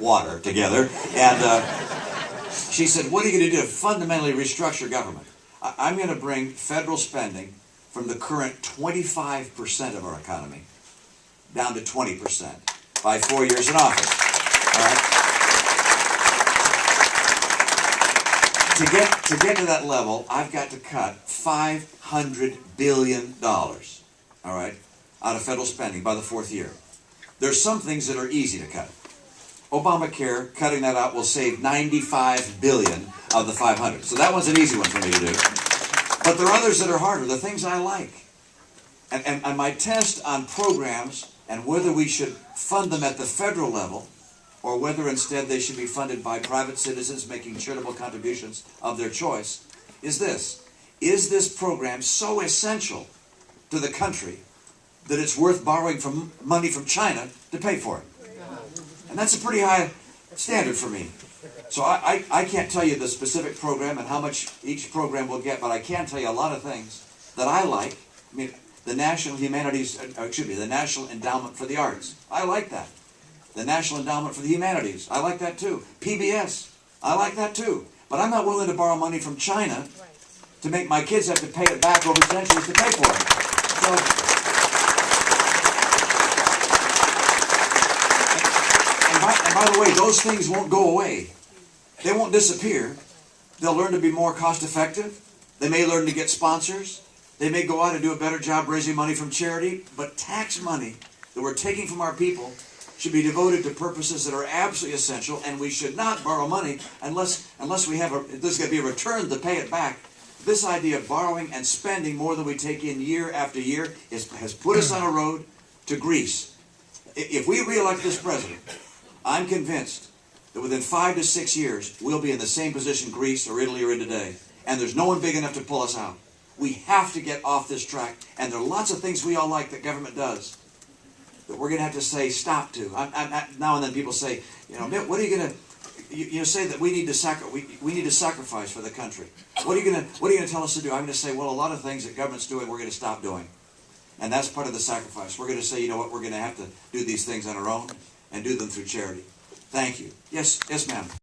water together, and she said, what are you going to do to fundamentally restructure government? I'm going to bring federal spending from the current 25% of our economy down to 20% by 4 years in office. All right? To get to that level, I've got to cut $500 billion, all right, out of federal spending by the fourth year. There's some things that are easy to cut. Obamacare, cutting that out will save $95 billion of the 500. So that one's an easy one for me to do. But there are others that are harder, the things I like. And my test on programs and whether we should fund them at the federal level or whether instead they should be funded by private citizens making charitable contributions of their choice is this. Is this program so essential to the country that it's worth borrowing money from China to pay for it? And that's a pretty high standard for me. So I can't tell you the specific program and how much each program will get, but I can tell you a lot of things that I like. I mean, the National the National Endowment for the Arts. I like that. The National Endowment for the Humanities. I like that too. PBS. I like that too. But I'm not willing to borrow money from China to make my kids have to pay it back over centuries to pay for it. So, and by the way, those things won't go away. They won't disappear. They'll learn to be more cost effective. They may learn to get sponsors. They may go out and do a better job raising money from charity. But tax money that we're taking from our people should be devoted to purposes that are absolutely essential, and we should not borrow money unless we have there's going to be a return to pay it back. This idea of borrowing and spending more than we take in year after year has put us on a road to Greece. If we re-elect this president, I'm convinced that within 5 to 6 years, we'll be in the same position Greece or Italy are in today. And there's no one big enough to pull us out. We have to get off this track. And there are lots of things we all like that government does that we're going to have to say stop to. Now and then people say, Mitt, what are you going to, you say that we need to sacrifice for the country. What are you going to tell us to do? I'm going to say, well, a lot of things that government's doing, we're going to stop doing. And that's part of the sacrifice. We're going to say, you know what, we're going to have to do these things on our own and do them through charity. Thank you. Yes, ma'am.